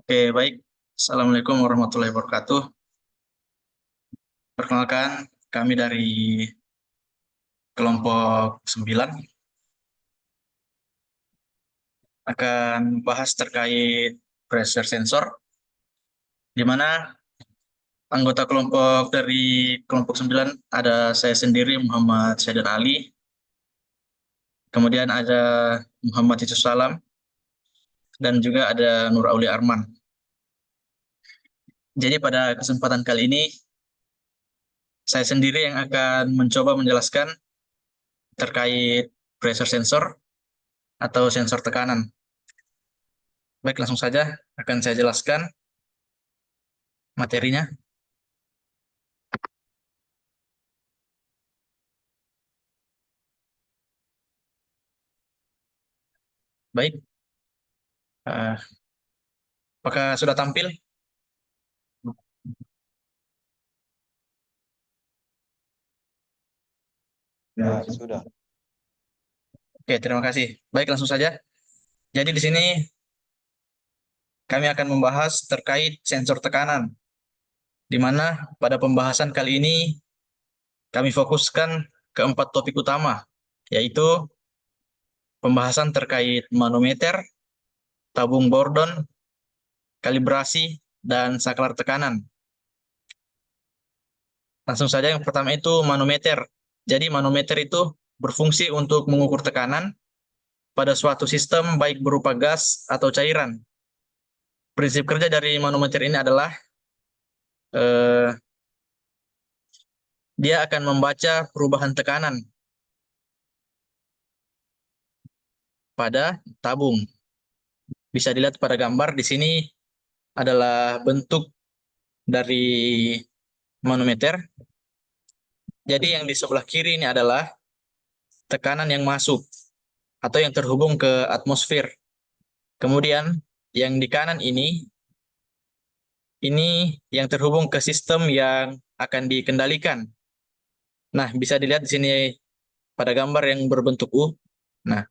Oke, baik. Assalamualaikum warahmatullahi wabarakatuh. Perkenalkan, kami dari kelompok 9 akan bahas terkait pressure sensor, di mana anggota kelompok dari kelompok 9 ada saya sendiri, Muhammad Syaidan Ali, kemudian ada Muhammad Yusuf Salam, dan juga ada Nur Aulia Arman. Jadi pada kesempatan kali ini, saya sendiri yang akan mencoba menjelaskan terkait pressure sensor atau sensor tekanan. Baik, langsung saja akan saya jelaskan materinya. Baik, eh, apakah sudah tampil? Ya, sudah. Oke, terima kasih. Baik, langsung saja. Jadi di sini kami akan membahas terkait sensor tekanan, di mana pada pembahasan kali ini kami fokuskan ke 4 topik utama, yaitu pembahasan terkait manometer, tabung Bourdon, kalibrasi, dan saklar tekanan. Langsung saja yang pertama itu manometer. Jadi manometer itu berfungsi untuk mengukur tekanan pada suatu sistem baik berupa gas atau cairan. Prinsip kerja dari manometer ini adalah eh, dia akan membaca perubahan tekanan pada tabung. Bisa dilihat pada gambar di sini adalah bentuk dari manometer. Jadi yang di sebelah kiri ini adalah tekanan yang masuk atau yang terhubung ke atmosfer. Kemudian yang di kanan ini yang terhubung ke sistem yang akan dikendalikan. Nah, bisa dilihat di sini pada gambar yang berbentuk U. Nah,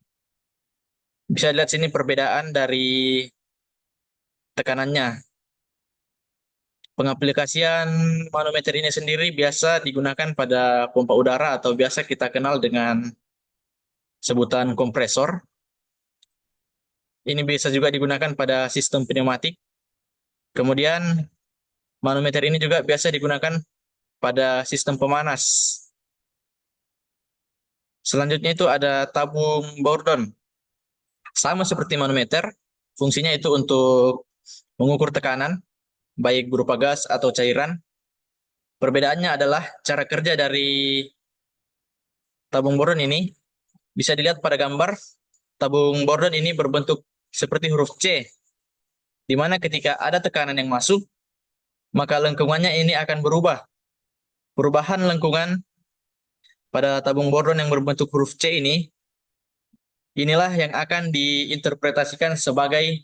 bisa dilihat sini perbedaan dari tekanannya. Pengaplikasian manometer ini sendiri biasa digunakan pada pompa udara atau biasa kita kenal dengan sebutan kompresor. Ini bisa juga digunakan pada sistem pneumatik. Kemudian manometer ini juga biasa digunakan pada sistem pemanas. Selanjutnya itu ada tabung Bourdon. Sama seperti manometer, fungsinya itu untuk mengukur tekanan, baik berupa gas atau cairan. Perbedaannya adalah cara kerja dari tabung Bourdon ini. Bisa dilihat pada gambar, tabung Bourdon ini berbentuk seperti huruf C, di mana ketika ada tekanan yang masuk, maka lengkungannya ini akan berubah. Perubahan lengkungan pada tabung Bourdon yang berbentuk huruf C ini, inilah yang akan diinterpretasikan sebagai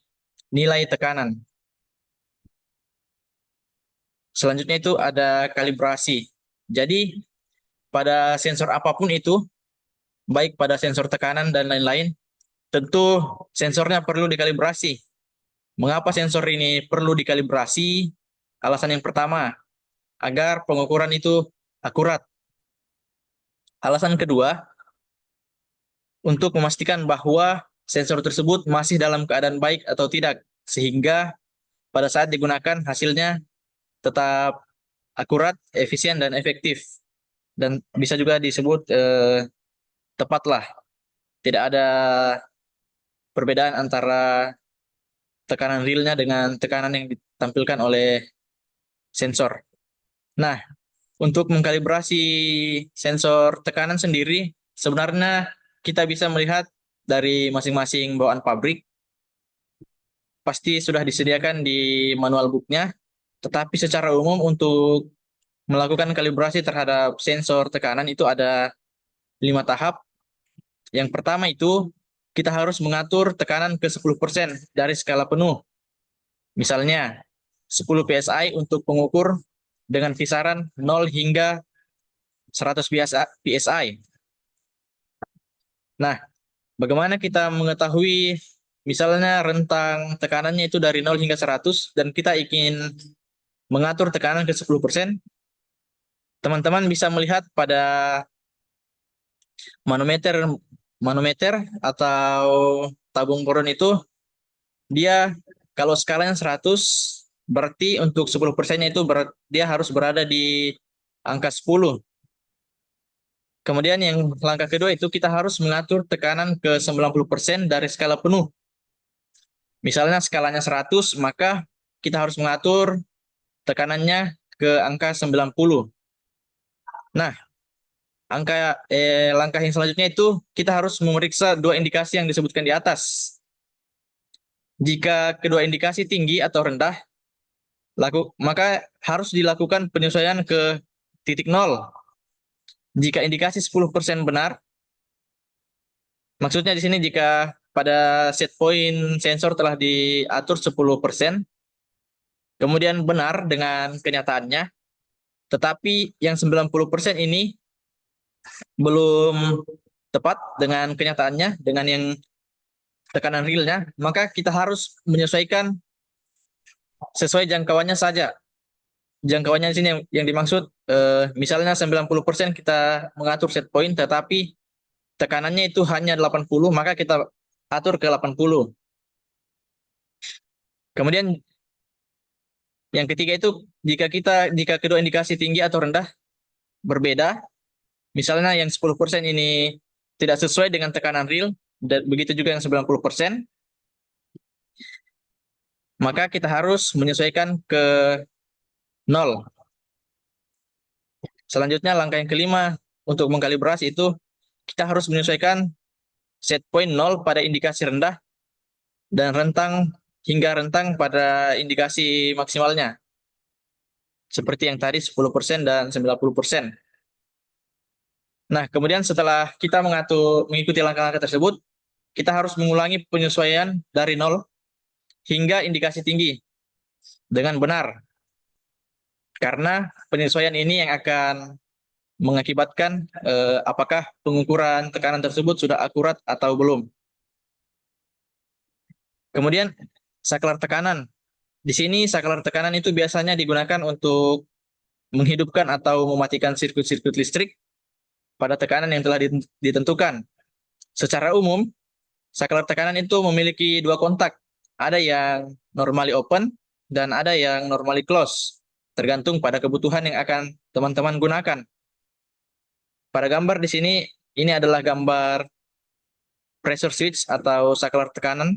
nilai tekanan. Selanjutnya itu ada kalibrasi. Jadi, pada sensor apapun itu, baik pada sensor tekanan dan lain-lain, tentu sensornya perlu dikalibrasi. Mengapa sensor ini perlu dikalibrasi? Alasan yang pertama, agar pengukuran itu akurat. Alasan kedua, untuk memastikan bahwa sensor tersebut masih dalam keadaan baik atau tidak, sehingga pada saat digunakan hasilnya tetap akurat, efisien, dan efektif. Dan bisa juga disebut tepat lah. Tidak ada perbedaan antara tekanan realnya dengan tekanan yang ditampilkan oleh sensor. Nah, untuk mengkalibrasi sensor tekanan sendiri, sebenarnya kita bisa melihat dari masing-masing bawaan pabrik, pasti sudah disediakan di manual booknya, tetapi secara umum untuk melakukan kalibrasi terhadap sensor tekanan itu ada 5 tahap. Yang pertama itu, kita harus mengatur tekanan ke 10% dari skala penuh. Misalnya, 10 PSI untuk pengukur dengan kisaran 0 hingga 100 PSI. Nah, bagaimana kita mengetahui misalnya rentang tekanannya itu dari 0 hingga 100 dan kita ingin mengatur tekanan ke 10%, teman-teman bisa melihat pada manometer manometer atau tabung boron itu, dia kalau skalanya 100, berarti untuk 10%-nya itu dia harus berada di angka 10. Kemudian yang langkah kedua itu kita harus mengatur tekanan ke 90% dari skala penuh. Misalnya skalanya 100, maka kita harus mengatur tekanannya ke angka 90. Nah, langkah yang selanjutnya itu kita harus memeriksa dua indikasi yang disebutkan di atas. Jika kedua indikasi tinggi atau rendah, maka harus dilakukan penyesuaian ke titik nol. Jika indikasi 10% benar, maksudnya di sini jika pada set point sensor telah diatur 10%, kemudian benar dengan kenyataannya, tetapi yang 90% ini belum tepat dengan kenyataannya, dengan yang tekanan realnya, maka kita harus menyesuaikan sesuai jangkauannya saja. Jangkauannya di sini yang dimaksud, misalnya 90% kita mengatur set point, tetapi tekanannya itu hanya 80, maka kita atur ke 80. Kemudian yang ketiga itu jika kedua indikasi tinggi atau rendah berbeda, misalnya yang 10% ini tidak sesuai dengan tekanan real, dan begitu juga yang 90%, maka kita harus menyesuaikan ke 0. Selanjutnya langkah yang kelima untuk mengkalibrasi itu kita harus menyesuaikan set point 0 pada indikasi rendah dan rentang pada indikasi maksimalnya. Seperti yang tadi 10% dan 90%. Nah, kemudian setelah kita mengikuti langkah-langkah tersebut, kita harus mengulangi penyesuaian dari 0 hingga indikasi tinggi dengan benar. Karena penyesuaian ini yang akan mengakibatkan apakah pengukuran tekanan tersebut sudah akurat atau belum. Kemudian saklar tekanan. Di sini saklar tekanan itu biasanya digunakan untuk menghidupkan atau mematikan sirkuit-sirkuit listrik pada tekanan yang telah ditentukan. Secara umum, saklar tekanan itu memiliki dua kontak. Ada yang normally open dan ada yang normally close, tergantung pada kebutuhan yang akan teman-teman gunakan. Pada gambar di sini, ini adalah gambar pressure switch atau saklar tekanan.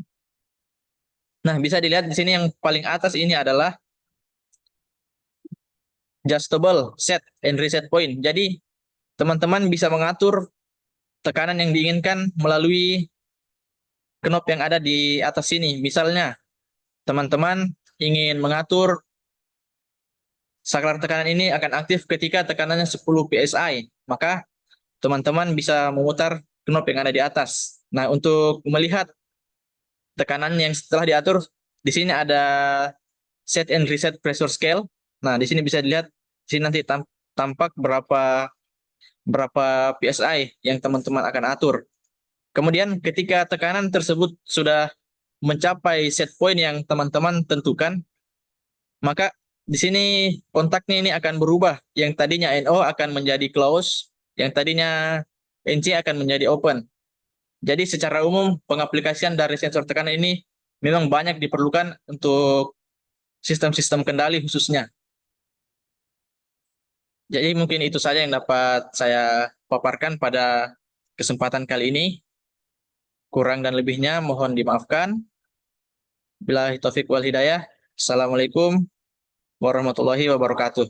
Nah, bisa dilihat di sini yang paling atas ini adalah adjustable set and reset point. Jadi, teman-teman bisa mengatur tekanan yang diinginkan melalui knob yang ada di atas sini. Misalnya, teman-teman ingin mengatur saklar tekanan ini akan aktif ketika tekanannya 10 psi, maka teman-teman bisa memutar knob yang ada di atas. Nah, untuk melihat tekanan yang setelah diatur, di sini ada set and reset pressure scale. Nah, di sini bisa dilihat, di sini nanti tampak berapa psi yang teman-teman akan atur. Kemudian ketika tekanan tersebut sudah mencapai set point yang teman-teman tentukan, maka di sini kontaknya ini akan berubah. Yang tadinya NO akan menjadi close, yang tadinya NC akan menjadi open. Jadi secara umum pengaplikasian dari sensor tekanan ini memang banyak diperlukan untuk sistem-sistem kendali khususnya. Jadi mungkin itu saja yang dapat saya paparkan pada kesempatan kali ini. Kurang dan lebihnya mohon dimaafkan. Billahi taufik wal hidayah. Assalamualaikum warahmatullahi wabarakatuh.